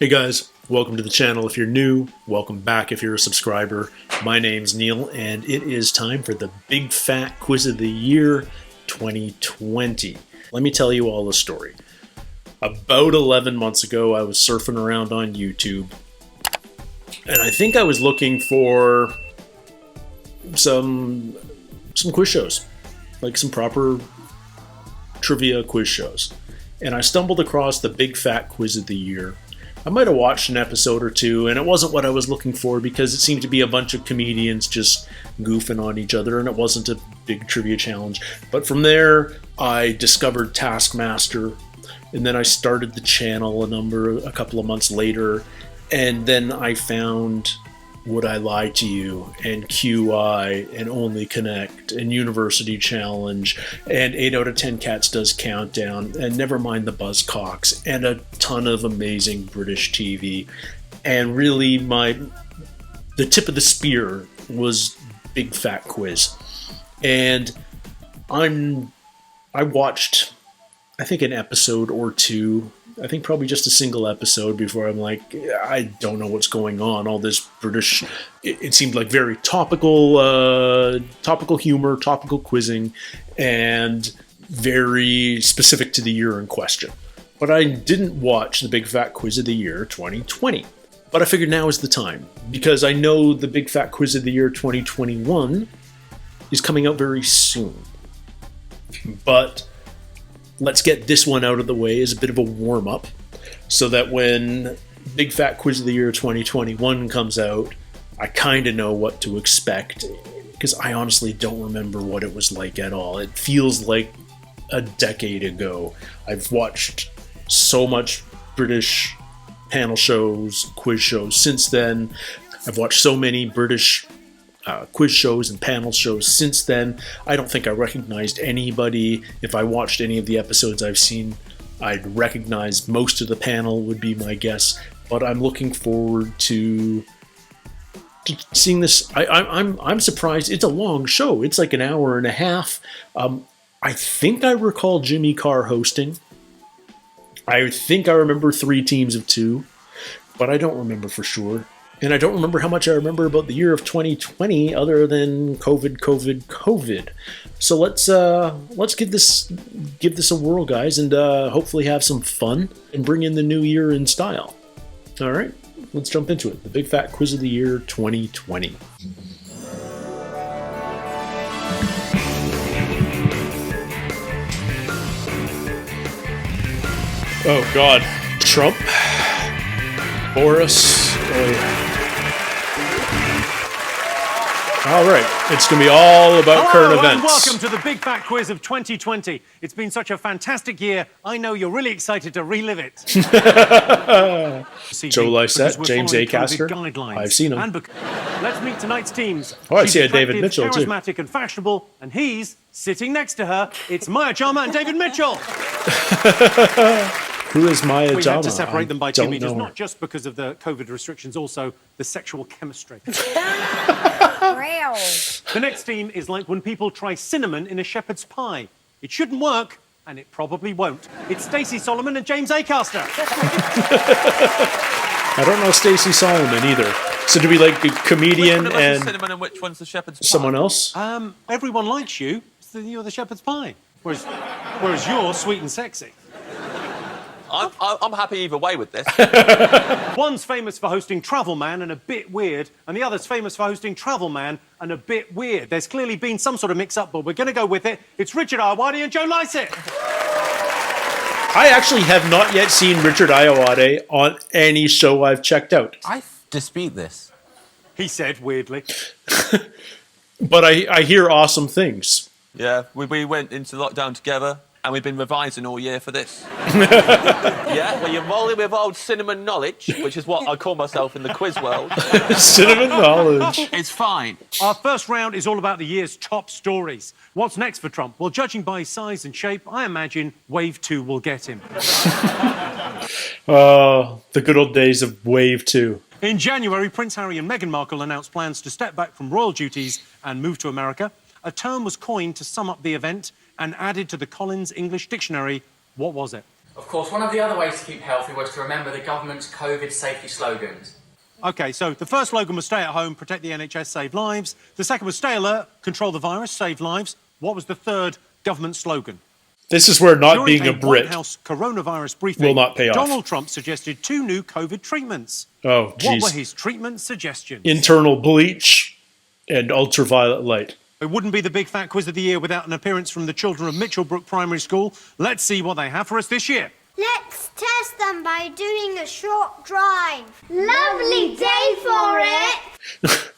Hey guys, welcome to the channel if you're new, welcome back if you're a subscriber. My name's Neil and it is time for the Big Fat Quiz of the Year 2020. Let me tell you all the story. About 11 months ago I was surfing around on YouTube and I think I was looking for some quiz shows, like some proper trivia quiz shows. And I stumbled across the Big Fat Quiz of the Year. I might have watched an episode or two, and it wasn't what I was looking for because it seemed to be a bunch of comedians just goofing on each other, and it wasn't a big trivia challenge. But from there, I discovered Taskmaster, and then I started the channel a couple of months later, and then I found Would I Lie to You, and QI, and Only Connect, and University Challenge, and 8 out of 10 Cats Does Countdown, and Never Mind the Buzzcocks, and a ton of amazing British TV. And really, the tip of the spear was Big Fat Quiz. And I watched, I think, an episode or two. I think probably just a single episode before I'm like, I don't know what's going on. All this British, it seemed like very topical humor, topical quizzing, and very specific to the year in question. But I didn't watch the Big Fat Quiz of the Year 2020. But I figured now is the time, because I know the Big Fat Quiz of the Year 2021 is coming out very soon. But let's get this one out of the way as a bit of a warm-up, so that when Big Fat Quiz of the Year 2021 comes out, I kind of know what to expect, because I honestly don't remember what it was like at all. It feels like a decade ago. I've watched so much British panel shows, quiz shows since then. I've watched so many British quiz shows and panel shows since then. I don't think I recognized anybody. If I watched any of the episodes I've seen, I'd recognize most of the panel, would be my guess. But I'm looking forward to seeing this. I'm surprised. It's a long show. It's like an hour and a half. I think I recall Jimmy Carr hosting. I think I remember 3 teams of 2, but I don't remember for sure. And I don't remember how much I remember about the year of 2020 other than COVID. So let's give this a whirl, guys, and hopefully have some fun and bring in the new year in style. All right, let's jump into it. The Big Fat Quiz of the Year 2020. Oh God, Trump, Boris. All right, it's going to be all about current events. Welcome to the Big Fat Quiz of 2020. It's been such a fantastic year. I know you're really excited to relive it. Joe Lycett, James Acaster. I've seen him. Let's meet tonight's teams. Oh, I see a David Mitchell too. Charismatic and fashionable, and he's sitting next to her. It's Maya Jama and David Mitchell. Who is Maya Jama? We had to separate them by 2 meters, not just because of the COVID restrictions, also the sexual chemistry. The next team is like when people try cinnamon in a shepherd's pie. It shouldn't work, and it probably won't. It's Stacey Solomon and James Acaster. I don't know Stacey Solomon either. So do we like the comedian and cinnamon and which one's the shepherd's pie? Someone else? Everyone likes you. You're the shepherd's pie. Whereas you're sweet and sexy. I'm happy either way with this. One's famous for hosting Travel Man and a bit weird, and the other's famous for hosting Travel Man and a bit weird. There's clearly been some sort of mix-up, but we're going to go with it. It's Richard Ayoade and Joe Lycett. I actually have not yet seen Richard Ayoade on any show I've checked out. I dispute this. He said, weirdly. But I hear awesome things. Yeah, we went into lockdown together. And we've been revising all year for this. Yeah, well, you're rolling with old cinnamon knowledge, which is what I call myself in the quiz world. Cinnamon knowledge. It's fine. Our first round is all about the year's top stories. What's next for Trump? Well, judging by his size and shape, I imagine Wave 2 will get him. Oh, the good old days of Wave 2. In January, Prince Harry and Meghan Markle announced plans to step back from royal duties and move to America. A term was coined to sum up the event and added to the Collins English Dictionary. What was it? Of course, one of the other ways to keep healthy was to remember the government's COVID safety slogans. OK, so the first slogan was stay at home, protect the NHS, save lives. The second was stay alert, control the virus, save lives. What was the third government slogan? This is where not During being a White Brit House coronavirus briefing, will not pay off. Donald Trump suggested 2 new COVID treatments. Oh, geez. What were his treatment suggestions? Internal bleach and ultraviolet light. It wouldn't be the big fat quiz of the year without an appearance from the children of Mitchellbrook Primary School. Let's see what they have for us this year. Let's test them by doing a short drive. Lovely day for it.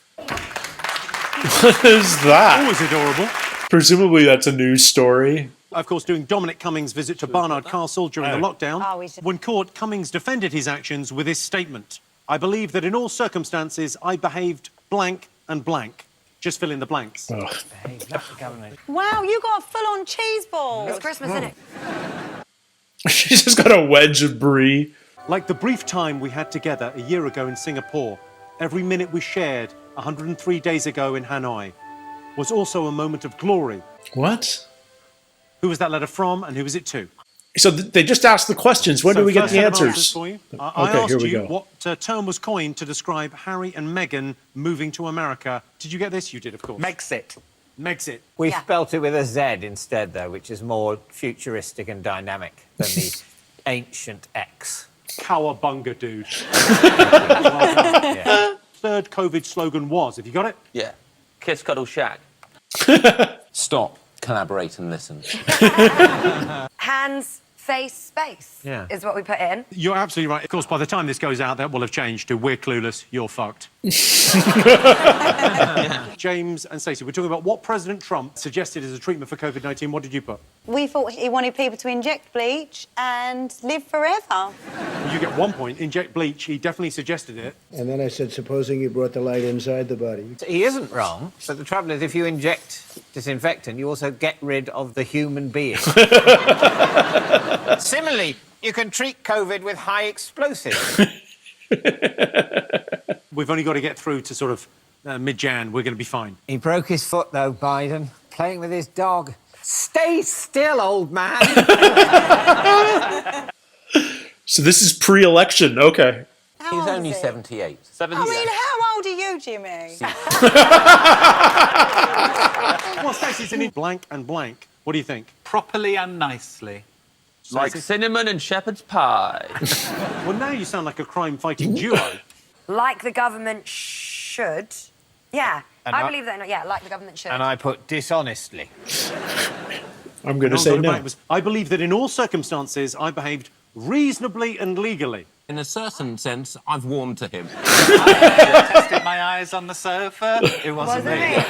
What is that? Always adorable. Presumably that's a news story. Of course, doing Dominic Cummings' visit to Barnard Castle during the lockdown. Oh, When caught, Cummings defended his actions with this statement. I believe that in all circumstances I behaved blank and blank. Just fill in the blanks. Oh. Wow, you got a full-on cheese ball. It's Christmas, isn't it? She's just got a wedge of brie. Like the brief time we had together a year ago in Singapore, every minute we shared 103 days ago in Hanoi was also a moment of glory. What? Who was that letter from and who was it to? So they just asked the questions. When do we get first the set of answers? For you. I Okay, asked here we you go. what term was coined to describe Harry and Meghan moving to America. Did you get this? You did, of course. Megxit. Megxit. We Yeah. spelt it with a Z instead, though, which is more futuristic and dynamic than the ancient X. Cowabunga, dude. Yeah. Third COVID slogan was, have you got it? Yeah. Kiss, cuddle, shag. Stop, collaborate and listen. Hands, face, space Yeah. is what we put in. You're absolutely right. Of course, by the time this goes out, that will have changed to we're clueless, you're fucked. James and Stacey, we're talking about what President Trump suggested as a treatment for COVID-19. What did you put? We thought he wanted people to inject bleach and live forever. Well, you get 1 point. Inject bleach. He definitely suggested it. And then I said, supposing you brought the light inside the body. He isn't wrong, but the trouble is if you inject disinfectant, you also get rid of the human being. Similarly, you can treat COVID with high explosives. We've only got to get through to sort of mid-Jan. We're going to be fine. He broke his foot, though, Biden, playing with his dog. Stay still, old man. So this is pre-election. Okay. How He's old only is he? 78. 78. I mean, how old are you, Jimmy? Well, Stacey's in blank and blank. What do you think? Properly and nicely. Like Stacey? cinnamon and shepherd's pie. Well, now you sound like a crime-fighting duo. Like the government should. Yeah, And I I- believe that. Yeah, like the government should. And I put dishonestly. I'm going to No, say got it no. back. I believe that in all circumstances I behaved reasonably and legally. In a certain sense, I've warmed to him. Tested my eyes on the sofa. It wasn't me.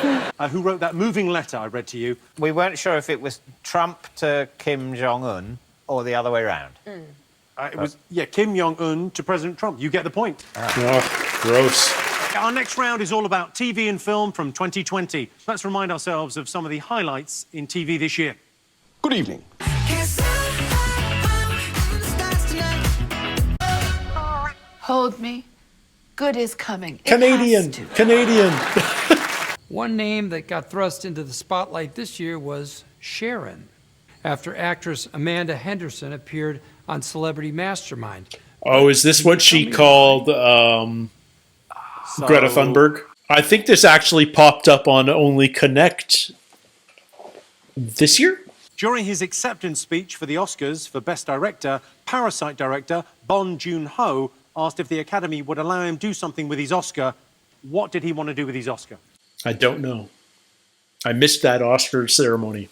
Who wrote that moving letter I read to you? We weren't sure if it was Trump to Kim Jong-un or the other way round. It was, Kim Jong-un to President Trump. You get the point. Oh, gross. Our next round is all about TV and film from 2020. Let's remind ourselves of some of the highlights in TV this year. Good evening. Hold me. Good is coming. It Canadian. has to. Canadian. One name that got thrust into the spotlight this year was Sharon, after actress Amanda Henderson appeared on Celebrity Mastermind. Oh, is this what she called Greta Thunberg? I think this actually popped up on Only Connect this year. During his acceptance speech for the Oscars for Best Director, Parasite director Bong Joon-ho asked if the Academy would allow him do something with his Oscar. What did he want to do with his Oscar? I don't know. I missed that Oscar ceremony.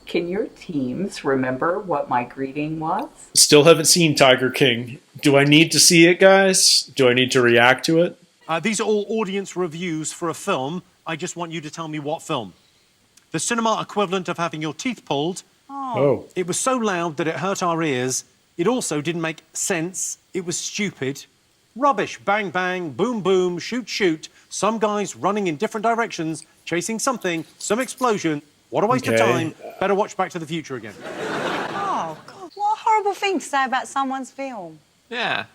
Can your teams remember what my greeting was? Still haven't seen Tiger King. Do I need to see it, guys? Do I need to react to it? These are all audience reviews for a film. I just want you to tell me what film. The cinema equivalent of having your teeth pulled. Oh. It was so loud that it hurt our ears. It also didn't make sense. It was stupid. Rubbish. Bang, bang, boom, boom, shoot, shoot. Some guys running in different directions, chasing something, some explosion. What a waste of Okay. time. Better watch Back to the Future again. Oh, God, what a horrible thing to say about someone's film. Yeah.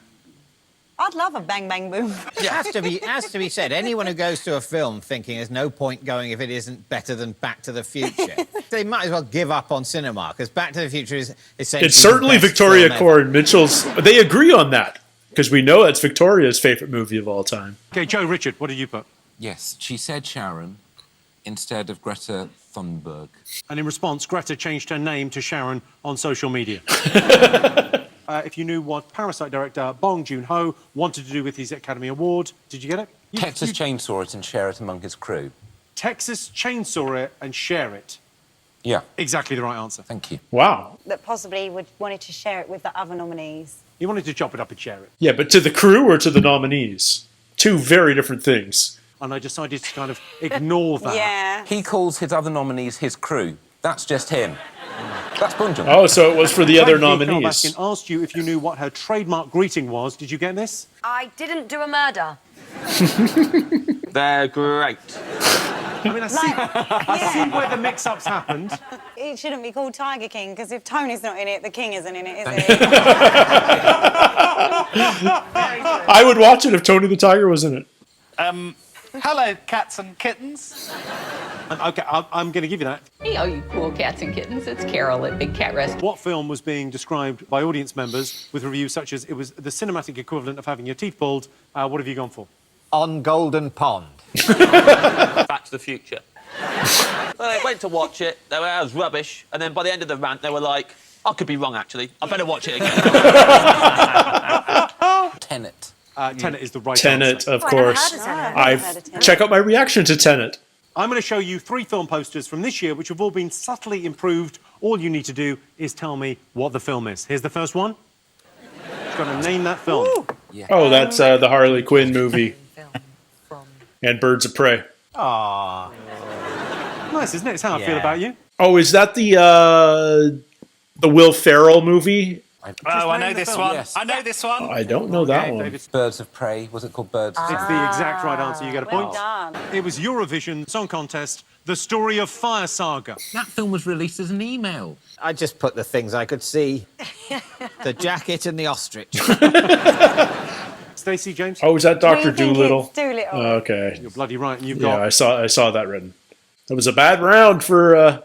I'd love a bang, bang, boom. It has to be said, anyone who goes to a film thinking there's no point going if it isn't better than Back to the Future they might as well give up on cinema, because Back to the Future is essentially... It's certainly the best Victoria film Core and Mitchell's. They agree on that, because we know it's Victoria's favourite movie of all time. OK, Joe, Richard, what did you put? Yes, she said Sharon instead of Greta Thunberg. And in response, Greta changed her name to Sharon on social media. If you knew what Parasite director Bong Joon-ho wanted to do with his Academy Award, did you get it? Texas chainsaw it and share it among his crew. Texas chainsaw it and share it. Yeah. Exactly the right answer. Thank you. Wow. That possibly wanted to share it with the other nominees. He wanted to chop it up and share it. Yeah, but to the crew or to the nominees? Two very different things. And I decided to kind of ignore that. Yeah. He calls his other nominees his crew. That's just him. That's Bunjum. Oh, so it was for the other Frankie nominees. Baskin asked you if you knew what her trademark greeting was. Did you get this? I didn't do a murder. They're great. I mean, I see where the mix-ups happened. It shouldn't be called Tiger King, because if Tony's not in it, the king isn't in it, is he? I would watch it if Tony the Tiger was in it. Hello, cats and kittens. OK, I'm going to give you that. Hey, all you cool cats and kittens. It's Carol at Big Cat Rescue. What film was being described by audience members with reviews such as it was the cinematic equivalent of having your teeth pulled? What have you gone for? On Golden Pond. Back to the Future. Well, they went to watch it, they were, that was rubbish, and then by the end of the rant, they were like, I could be wrong, actually. I better watch it again. Tenet. Tenet is the right Tenet, answer. of course. Check out my reaction to Tenet. I'm going to show you 3 film posters from this year which have all been subtly improved. All you need to do is tell me what the film is. Here's the first one. You've got to name that film. Yeah. Oh, that's the Harley Quinn movie. And Birds of Prey. Aww. Nice, isn't it? It's how I feel Yeah. about you. Oh, is that the Will Ferrell movie? Oh, I know name the this film. one. Yes. I know this one. I don't know that one. David. Birds of Prey. Was it called Birds of It's Prey? the exact right answer. You get a Well point. done. It was Eurovision Song Contest, The Story of Fire Saga. That film was released as an email. I just put the things I could see. The jacket and the ostrich. Stacey, James? Oh, is that What do Dr. you think Doolittle? it's Doolittle. Okay. You're bloody right. And you've Yeah, got... I saw that written. That was a bad round for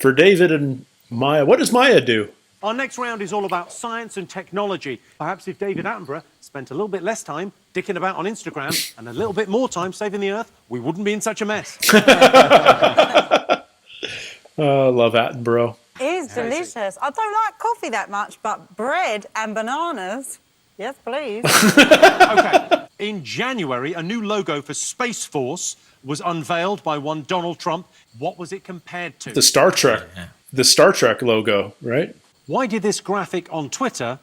David and Maya. What does Maya do? Our next round is all about science and technology. Perhaps if David Attenborough spent a little bit less time dicking about on Instagram and a little bit more time saving the Earth, we wouldn't be in such a mess. Love Attenborough. It is delicious. I don't like coffee that much, but bread and bananas, yes, please. OK. In January, a new logo for Space Force was unveiled by one Donald Trump. What was it compared to? The Star Trek. The Star Trek logo, right? Why did this graphic on Twitter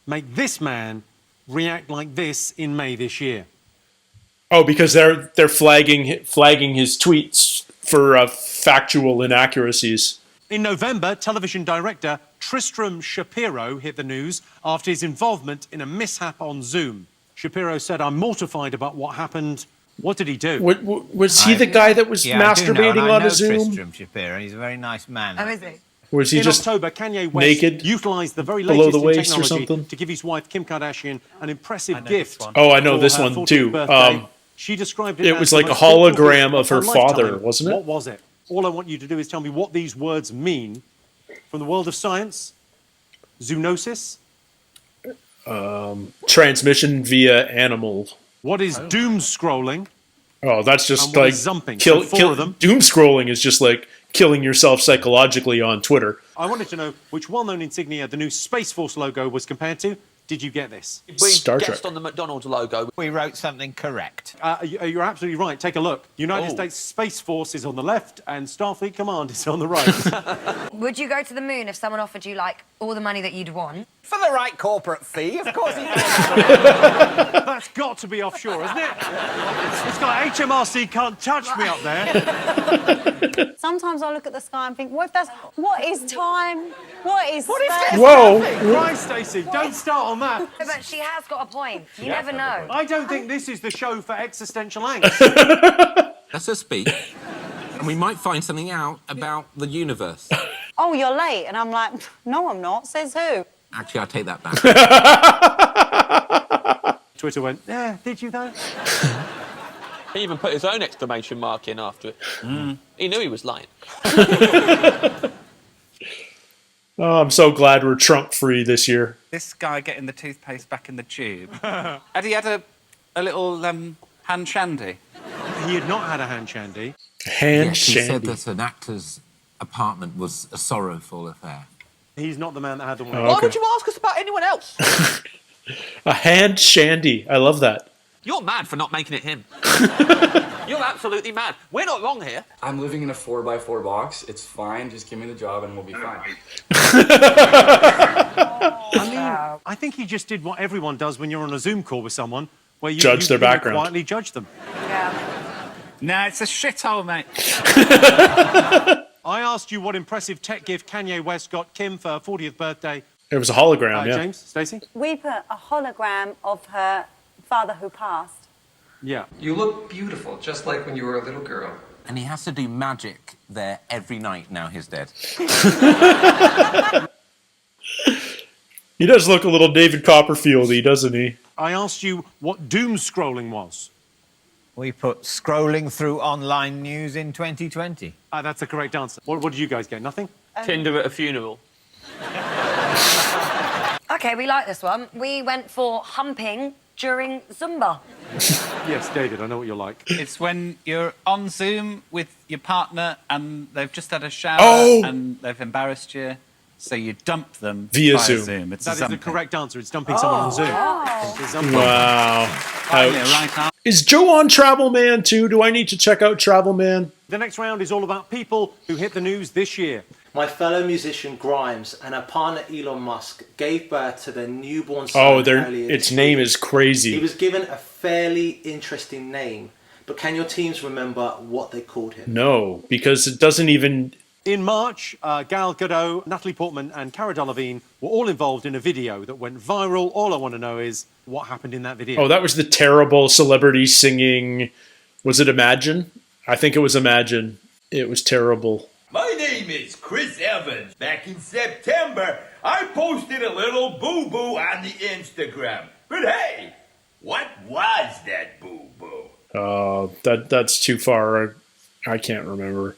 make this man react like this in May this year? Oh, because they're flagging his tweets for factual inaccuracies. In November, television director Tristram Shapiro hit the news after his involvement in a mishap on Zoom. Shapiro said, "I'm mortified about what happened." What did he do? Was he the guy that was masturbating on a Zoom? Tristram Shapiro. He's a very nice man. Oh, is he? Was he in just October, Kanye West naked utilised the very below latest the in waist or technology something? to give his wife Kim Kardashian an impressive gift. Oh, I know for this her one 40th too. birthday. She described it. It as was the like a most thoughtful gift hologram of her lifetime. father, wasn't it? What was it? All I want you to do is tell me what these words mean from the world of science. Zoonosis. Transmission via animal. What is doom scrolling? Oh, that's just And what like is zumping? So four of them. Doom scrolling is just like killing yourself psychologically on Twitter. I wanted to know which well-known insignia the new Space Force logo was compared to. Did you get this? We Star guessed Trek. on the McDonald's logo. We wrote something correct. You're absolutely right. Take a look. United States Space Force is on the left and Starfleet Command is on the right. Would you go to the moon if someone offered you, like, all the money that you'd want? For the right corporate fee, of course he can. That's got to be offshore, isn't it? It's got HMRC can't touch me up there. Sometimes I look at the sky and think, what is time? What is space? Whoa! Right, Stacey, don't start on that. No, but she has got a point. You never know. I don't think this is the show for existential angst. That's her speak. And we might find something out about the universe. Oh, you're late. And I'm like, no, I'm not. Says who? Actually, I take that back. Twitter went, yeah, did you though? He even put his own exclamation mark in after it. He knew he was lying. Oh, I'm so glad we're Trump-free this year. This guy getting the toothpaste back in the tube. Had he had a little hand shandy? He had not had a hand shandy. Hand Yes, he said shandy. that an actor's apartment was a sorrowful affair. He's not the man that had the one. Why would you ask us about anyone else? A hand shandy. I love that. You're mad for not making it him. You're absolutely mad. We're not wrong here. I'm living in a 4x4 box. It's fine. Just give me the job and we'll be fine. I mean, I think he just did what everyone does when you're on a Zoom call with someone, where you Judge their background. quietly judge them. Yeah. Nah, it's a shithole, mate. I asked you what impressive tech gift Kanye West got Kim for her 40th birthday. It was a hologram, yeah. James, Stacey? We put a hologram of her father who passed. Yeah. You look beautiful, just like when you were a little girl. And he has to do magic there every night now he's dead. He does look a little David Copperfield-y, doesn't he? I asked you what doom scrolling was. We put scrolling through online news in 2020. That's a correct answer. What did you guys get? Nothing? Tinder at a funeral. Okay, we like this one. We went for humping during Zumba. Yes, David, I know what you're like. It's when you're on Zoom with your partner and they've just had a shower and they've embarrassed you, so you dump them via Zoom. That is the correct answer. It's dumping someone on Zoom. It's Wow. Right. Is Joe on Travel Man too? Do I need to check out Travel Man? The next round is all about people who hit the news this year. My fellow musician Grimes and her partner Elon Musk gave birth to their newborn son earlier. Its name is crazy. He was given a fairly interesting name, but can your teams remember what they called him? No, because it doesn't even... In March, Gal Gadot, Natalie Portman and Cara Delevingne were all involved in a video that went viral. All I want to know is what happened in that video. Oh, that was the terrible celebrity singing... Was it Imagine? I think it was Imagine. It was terrible. My name is Chris Evans. Back in September, I posted a little boo-boo on the Instagram. But hey, what was that boo-boo? That's too far. I can't remember.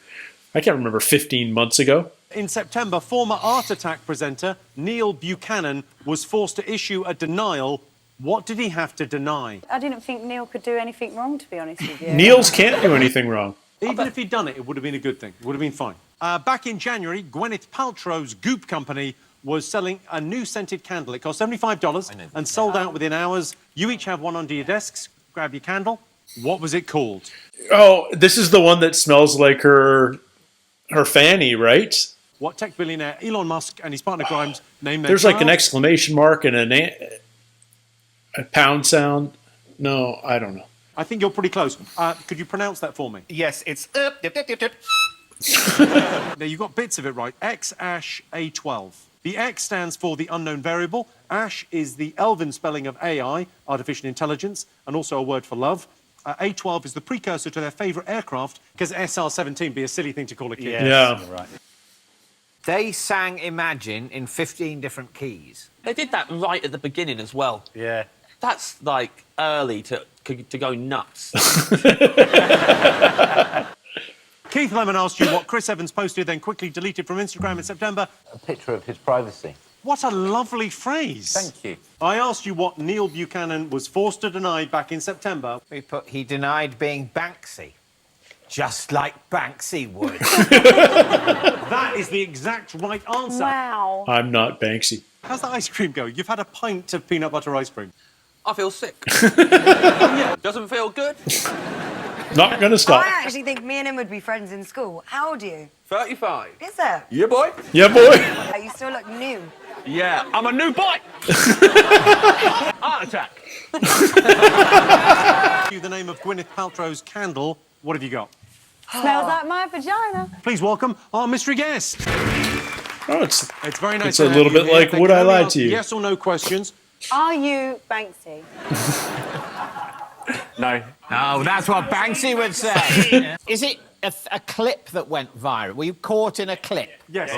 I can't remember 15 months ago. In September, former Art Attack presenter Neil Buchanan was forced to issue a denial. What did he have to deny? I didn't think Neil could do anything wrong, to be honest with you. Niels can't do anything wrong. Even if he'd done it, it would have been a good thing. It would have been fine. Back in January, Gwyneth Paltrow's Goop company was selling a new scented candle. It cost $75 and sold out within hours. You each have one under your desks. Grab your candle. What was it called? Oh, this is the one that smells like her fanny, right? What tech billionaire Elon Musk and his partner Grimes named their There's child? like an exclamation mark and a pound sound. No, I don't know. I think you're pretty close. Could you pronounce that for me? Yes, it's... Now, you got bits of it right. X-A12. The X stands for the unknown variable. Ash is the Elven spelling of AI, artificial intelligence, and also a word for love. A12 is the precursor to their favourite aircraft, because SR-17 be a silly thing to call a kid. Yes, Yeah. you're right. They sang Imagine in 15 different keys. They did that right at the beginning as well. Yeah. That's, like, early to go nuts. Keith Lemon asked you what Chris Evans posted, then quickly deleted from Instagram in September. A picture of his privacy. What a lovely phrase. Thank you. I asked you what Neil Buchanan was forced to deny back in September. We put he denied being Banksy. Just like Banksy would. That is the exact right answer. Wow. I'm not Banksy. How's that ice cream going? You've had a pint of peanut butter ice cream. I feel sick. Doesn't feel good. Not gonna stop. I actually think me and him would be friends in school. How old are you? 35. Is it? Yeah, boy. Yeah, boy. You still look new. Yeah, I'm a new boy. Art Attack. The name of Gwyneth Paltrow's candle. What have you got? Smells like my vagina. Please welcome our mystery guest. Oh, it's very nice. It's to a have little you bit here. like They Would can I only Lie ask to You? Yes or no questions. Are you Banksy? No. Oh, that's what Banksy would say. Is it a clip that went viral? Were you caught in a clip? Yes.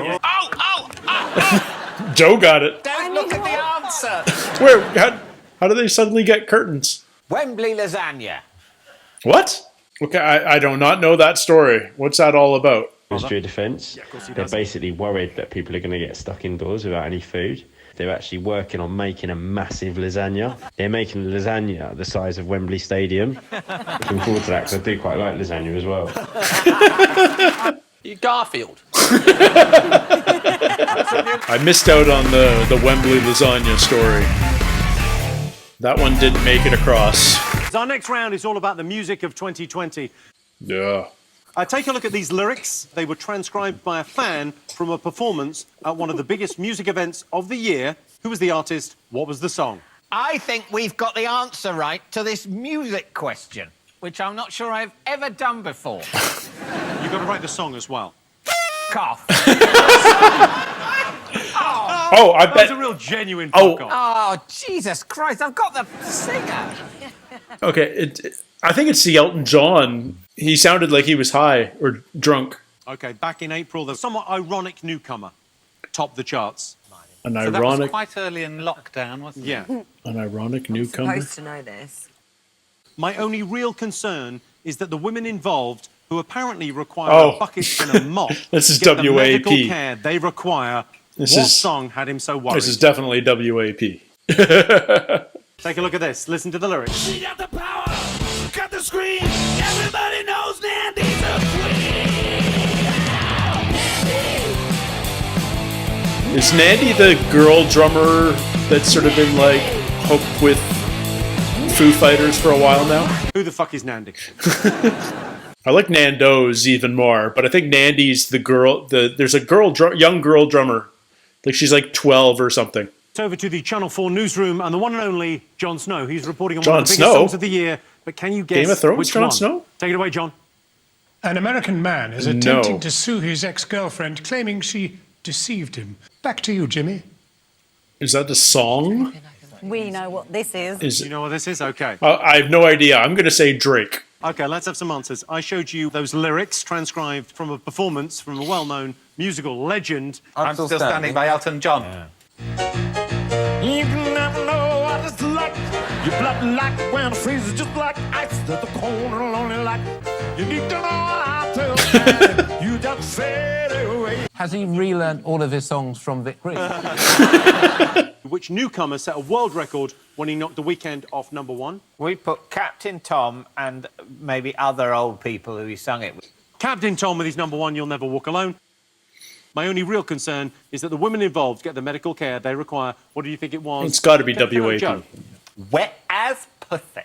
Joe got it. Don't look at the answer. Where? How do they suddenly get curtains? Wembley lasagna. What? Okay, I do not know that story. What's that all about? Ministry of Defence. They're basically worried that people are going to get stuck indoors without any food. They're actually working on making a massive lasagna. They're making lasagna the size of Wembley Stadium. Looking forward to that because I do quite like lasagna as well. You Garfield. I missed out on the Wembley lasagna story. That one didn't make it across. Our next round is all about the music of 2020. Yeah. Take a look at these lyrics. They were transcribed by a fan from a performance at one of the biggest music events of the year. Who was the artist? What was the song? I think we've got the answer right to this music question, which I'm not sure I've ever done before. You've got to write the song as well. Cough. Oh, I that bet. was a real genuine Oh. fuck off. Oh, Jesus Christ, I've got the singer. Okay, I think it's the Elton John. He sounded like he was high or drunk. Okay, back in April, the somewhat ironic newcomer topped the charts. An So that was ironic, quite early in lockdown, wasn't it? Yeah. an ironic newcomer. Supposed to know this. My only real concern is that the women involved, who apparently require Oh. a bucket and a mop, This is get the WAP. medical care they require. This What is- song had him so worried? This is definitely WAP. Take a look at this. Listen to the lyrics. She got the power, got the screen. Everybody knows Nandy's a queen. Is Nandy the girl drummer that's sort of been like hooked with Foo Fighters for a while now? Who the fuck is Nandy? I like Nando's even more, but I think Nandy's the girl. There's a young girl drummer, like she's like 12 or something. It's over to the Channel 4 newsroom and the one and only Jon Snow. He's reporting on Jon one of the biggest Snow? songs of the year. But can you guess Game of Thrones, which Jon one? Snow? Take it away, John. An American man is No. attempting to sue his ex-girlfriend, claiming she deceived him. Back to you, Jimmy. Is that a song? We know what this is. You know what this is? Okay. I have no idea. I'm going to say Drake. Okay, let's have some answers. I showed you those lyrics transcribed from a performance from a well-known musical legend. I'm still standing by Elton John. You can never know what it's like. Your blood like when it freezes just like ice at the corner lonely like. You need to know how to tell you just fade away. Has he relearned all of his songs from Vic Reed? Which newcomer set a world record when he knocked The Weeknd off #1? We put Captain Tom and maybe other old people who he sung it with. Captain Tom with his #1, You'll Never Walk Alone. My only real concern is that the women involved get the medical care they require. What do you think it was? It's got to be Hello, WAP. Joe. Wet as pussy.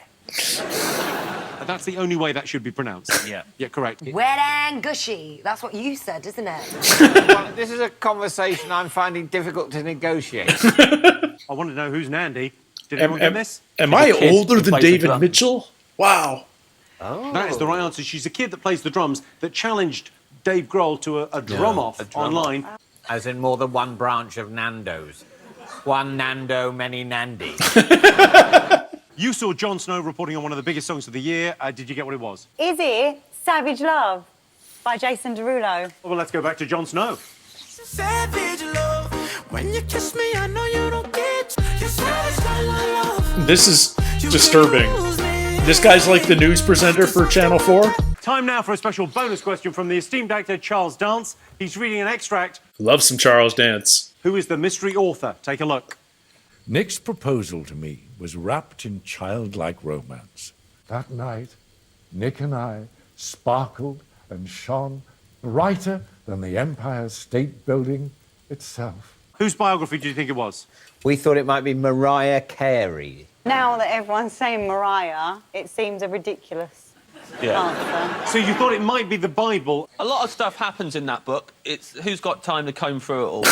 That's the only way that should be pronounced. Yeah. Yeah, correct. Wet and gushy. That's what you said, isn't it? Well, this is a conversation I'm finding difficult to negotiate. I want to know who's Nandy. Did anyone get this? Am I kid older who than plays the David drum. Mitchell? Wow. That is the right answer. She's a kid that plays the drums that challenged Dave Grohl to a drum-off online. As in more than one branch of Nando's. One Nando, many Nandys. You saw Jon Snow reporting on one of the biggest songs of the year. Did you get what it was? Is it Savage Love by Jason Derulo? Well, let's go back to Jon Snow. Savage love. When you kiss me, I know you don't get. You savage love. This is disturbing. This guy's like the news presenter for Channel 4. Time now for a special bonus question from the esteemed actor Charles Dance. He's reading an extract. Love some Charles Dance. Who is the mystery author? Take a look. Nick's proposal to me was wrapped in childlike romance. That night, Nick and I sparkled and shone brighter than the Empire State Building itself. Whose biography do you think it was? We thought it might be Mariah Carey. Now that everyone's saying Mariah, it seems a ridiculous answer. So you thought it might be the Bible? A lot of stuff happens in that book. It's who's got time to comb through it all.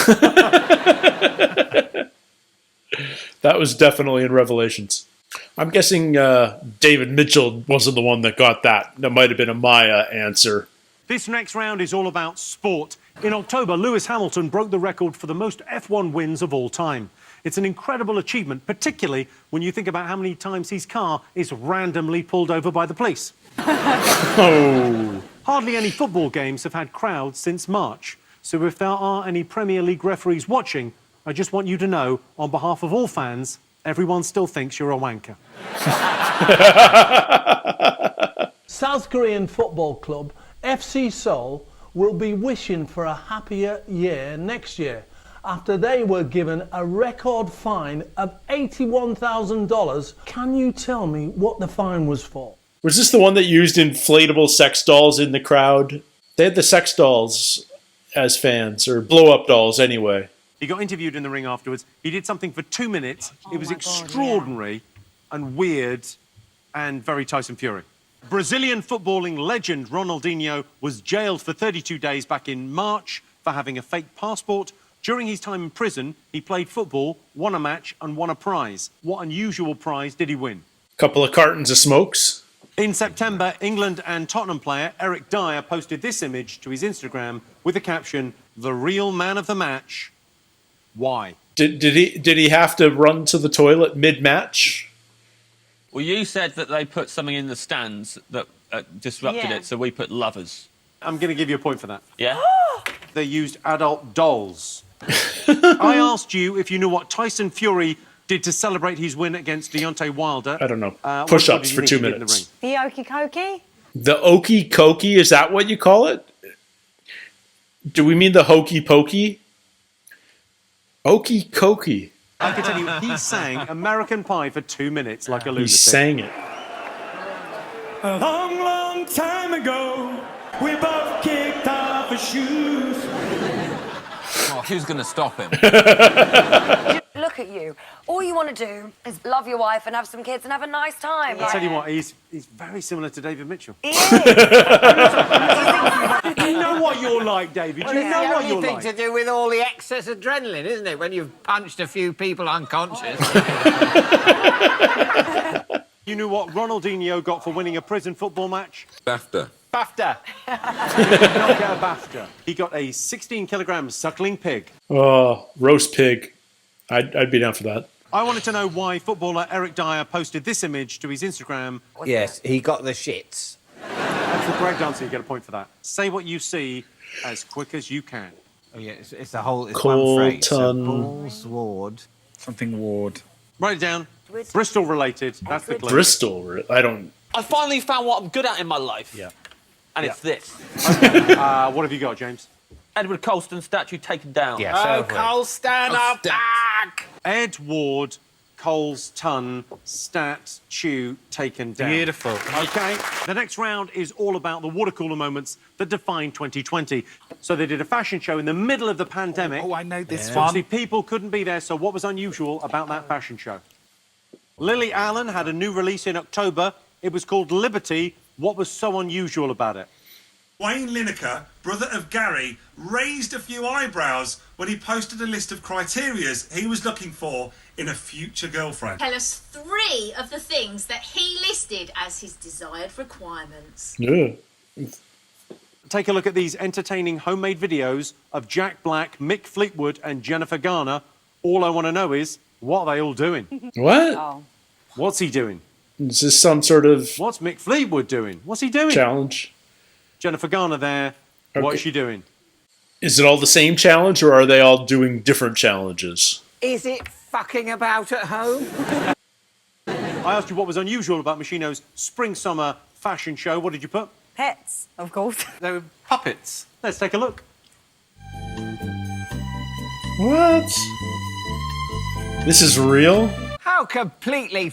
That was definitely in Revelations. I'm guessing David Mitchell wasn't the one that got that. That might have been a Maya answer. This next round is all about sport. In October, Lewis Hamilton broke the record for the most F1 wins of all time. It's an incredible achievement, particularly when you think about how many times his car is randomly pulled over by the police. Oh. Hardly any football games have had crowds since March. So if there are any Premier League referees watching, I just want you to know, on behalf of all fans, everyone still thinks you're a wanker. South Korean football club FC Seoul will be wishing for a happier year next year after they were given a record fine of $81,000. Can you tell me what the fine was for? Was this the one that used inflatable sex dolls in the crowd? They had the sex dolls as fans, or blow-up dolls anyway. He got interviewed in the ring afterwards. He did something for 2 minutes. It was extraordinary and weird and very Tyson Fury. Brazilian footballing legend Ronaldinho was jailed for 32 days back in March for having a fake passport. During his time in prison, he played football, won a match and won a prize. What unusual prize did he win? Couple of cartons of smokes. In September, England and Tottenham player Eric Dyer posted this image to his Instagram with the caption, "The real man of the match." Why? Did he have to run to the toilet mid-match? Well, you said that they put something in the stands that disrupted it, so we put lovers. I'm going to give you a point for that. Yeah? They used adult dolls. I asked you if you knew what Tyson Fury did to celebrate his win against Deontay Wilder. I don't know. What Push-ups did for he 2 need to get in the minutes. ring? The okey cokey? The okey cokey, is that what you call it? Do we mean the hokey pokey? Okey cokey. I can tell you, he sang American Pie for 2 minutes like a lunatic. He sang it. A long, long time ago, we both kicked off our shoes. Oh, who's going to stop him? Look at you. All you want to do is love your wife and have some kids and have a nice time. I'll tell you what, he's very similar to David Mitchell. He is. You know what you're like, David. Well, You it's know the what only you're thing like. to do with all the excess adrenaline, isn't it? When you've punched a few people unconscious. You knew what Ronaldinho got for winning a prison football match? BAFTA. BAFTA. He did not get a BAFTA. He got a 16-kilogram suckling pig. Oh, roast pig. I'd be down for that. I wanted to know why footballer Eric Dyer posted this image to his Instagram. Yes, he got the shits. That's the correct answer. You get a point for that. Say what you see as quick as you can. Oh, yeah, it's a whole... It's Colton. one phrase. So, Balls Ward. Something Ward. Write it down. Bristol related. That's the clue. Bristol? I don't... I finally found what I'm good at in my life. Yeah. And it's this. What have you got, James? Edward Colston statue taken down. Yes, Oh, Colston up back! Ed Ward, Colston, statue taken down. Beautiful. OK. The next round is all about the water cooler moments that defined 2020. So they did a fashion show in the middle of the pandemic. Oh, I know this Obviously, one. people couldn't be there, so what was unusual about that fashion show? Lily Allen had a new release in October. It was called Liberty. What was so unusual about it? Wayne Lineker, brother of Gary, raised a few eyebrows when he posted a list of criterias he was looking for in a future girlfriend. Tell us 3 of the things that he listed as his desired requirements. Yeah. Take a look at these entertaining homemade videos of Jack Black, Mick Fleetwood and Jennifer Garner. All I want to know is, what are they all doing? What? Oh. What's he doing? Is this some sort of What's Mick Fleetwood doing? What's he doing? challenge? Jennifer Garner there. What Okay. is she doing? Is it all the same challenge, or are they all doing different challenges? Is it fucking about at home? I asked you what was unusual about Machino's spring-summer fashion show. What did you put? Pets, of course. They were puppets. Let's take a look. What? This is real? How completely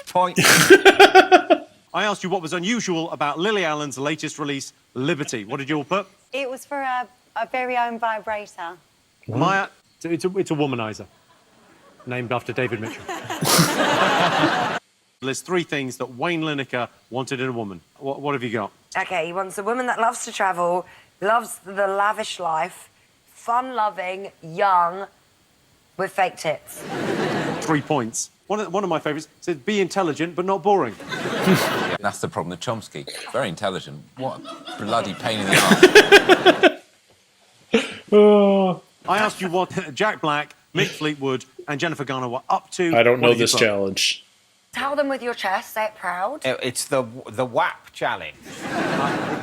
point. I asked you what was unusual about Lily Allen's latest release, Liberty. What did you all put? It was for a very own vibrator. Maya, it's a womanizer. Named after David Mitchell. There's 3 things that Wayne Lineker wanted in a woman. What have you got? Okay, he wants a woman that loves to travel, loves the lavish life, fun-loving, young, with fake tits. 3 points. One of my favourites says, be intelligent but not boring. That's the problem with Chomsky. Very intelligent. What a bloody pain in the arse. I asked you what Jack Black, Mick Fleetwood and Jennifer Garner were up to. I don't know What did you this put? challenge. Tell them with your chest, say it proud. It's the WAP challenge.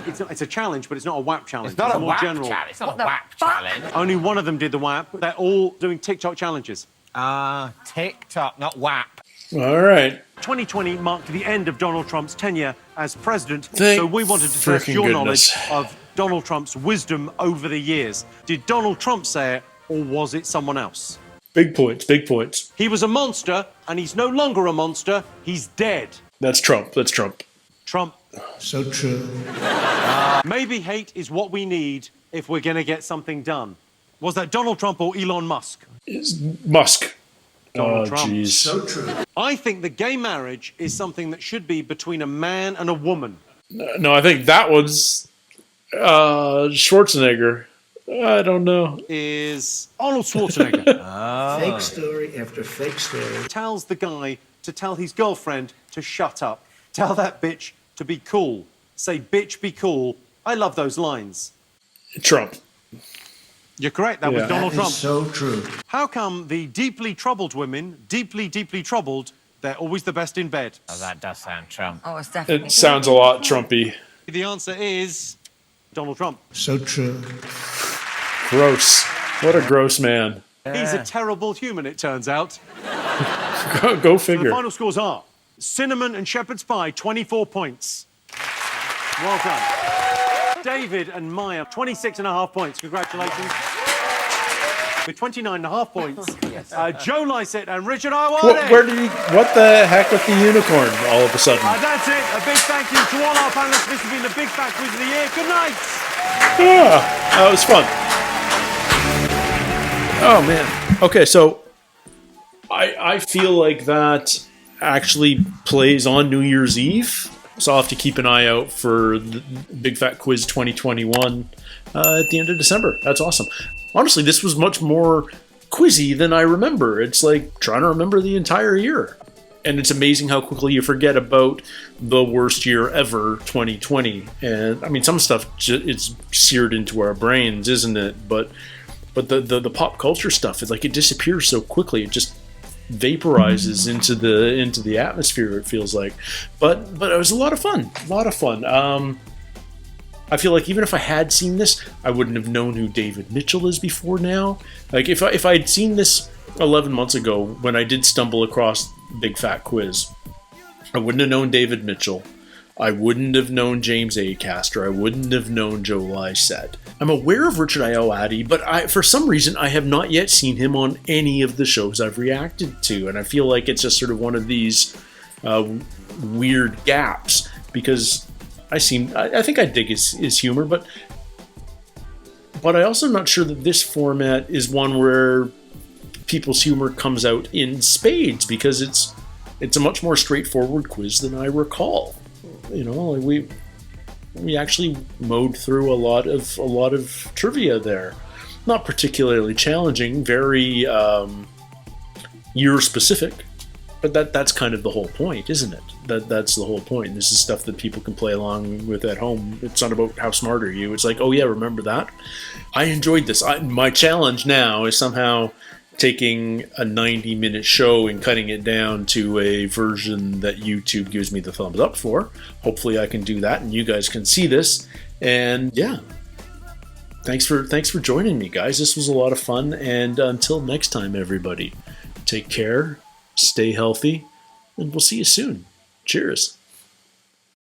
It's a challenge, but it's not a WAP challenge. It's not a more WAP general. challenge. It's not a WAP challenge. Only one of them did the WAP. They're all doing TikTok challenges. TikTok, not WAP. All right. 2020 marked the end of Donald Trump's tenure as president, Thank so we wanted to test frickin' your goodness. knowledge of Donald Trump's wisdom over the years. Did Donald Trump say it, or was it someone else? Big points, big points. He was a monster, and he's no longer a monster. He's dead. That's Trump. That's Trump. Trump. So true. Maybe hate is what we need if we're going to get something done. Was that Donald Trump or Elon Musk? Musk. Donald Oh, Trump. jeez. So true. I think that gay marriage is something that should be between a man and a woman. No, I think that was Schwarzenegger. I don't know. Is Arnold Schwarzenegger. Fake story after fake story. Tells the guy to tell his girlfriend to shut up. Tell that bitch to be cool. Say, bitch, be cool. I love those lines. Trump. You're correct. That was Donald Trump. So true. How come the deeply troubled women, deeply, deeply troubled, they're always the best in bed? Oh, that does sound Trump. Oh, it's definitely. It sounds a lot Trumpy. The answer is Donald Trump. So true. Gross. What a gross man. He's a terrible human, it turns out. Go The figure. final scores are cinnamon and shepherd's pie, 24 points. Well done. David and Maya, 26.5 points. Congratulations. With 29.5 points, Joe Lycett and Richard Ayoade. What the heck with the unicorn all of a sudden? That's it. A big thank you to all our panelists. This has been the Big Fat Quiz of the Year. Good night. Yeah, that was fun. Oh, man. Okay, so I feel like that actually plays on New Year's Eve. So I'll have to keep an eye out for the Big Fat Quiz 2021 at the end of December. That's awesome. Honestly, this was much more quizzy than I remember. It's like trying to remember the entire year. And it's amazing how quickly you forget about the worst year ever, 2020. And I mean, some stuff it's seared into our brains, isn't it? But the pop culture stuff, it's like it disappears so quickly. It just vaporizes into the atmosphere, it feels like. But it was a lot of fun. I feel like even if I had seen this, I wouldn't have known who David Mitchell is before now. Like if I'd seen this 11 months ago when I did stumble across Big Fat Quiz, I wouldn't have known David Mitchell. I wouldn't have known James Acaster. I wouldn't have known Joe Lycett. I'm aware of Richard Ayoade, but for some reason I have not yet seen him on any of the shows I've reacted to, and I feel like it's just sort of one of these weird gaps because I think I dig his humor, but I also am not sure that this format is one where people's humor comes out in spades because it's a much more straightforward quiz than I recall. You know, like we actually mowed through a lot of trivia there. Not particularly challenging, very year specific, but that's kind of the whole point, isn't it? That's the whole point. This is stuff that people can play along with at home. It's not about how smart are you. It's like, oh yeah, remember that? I enjoyed this. My challenge now is somehow taking a 90-minute show and cutting it down to a version that YouTube gives me the thumbs up for. Hopefully I can do that and you guys can see this. And yeah, thanks for joining me, guys. This was a lot of fun, and until next time, everybody, take care, stay healthy, and we'll see you soon. Cheers.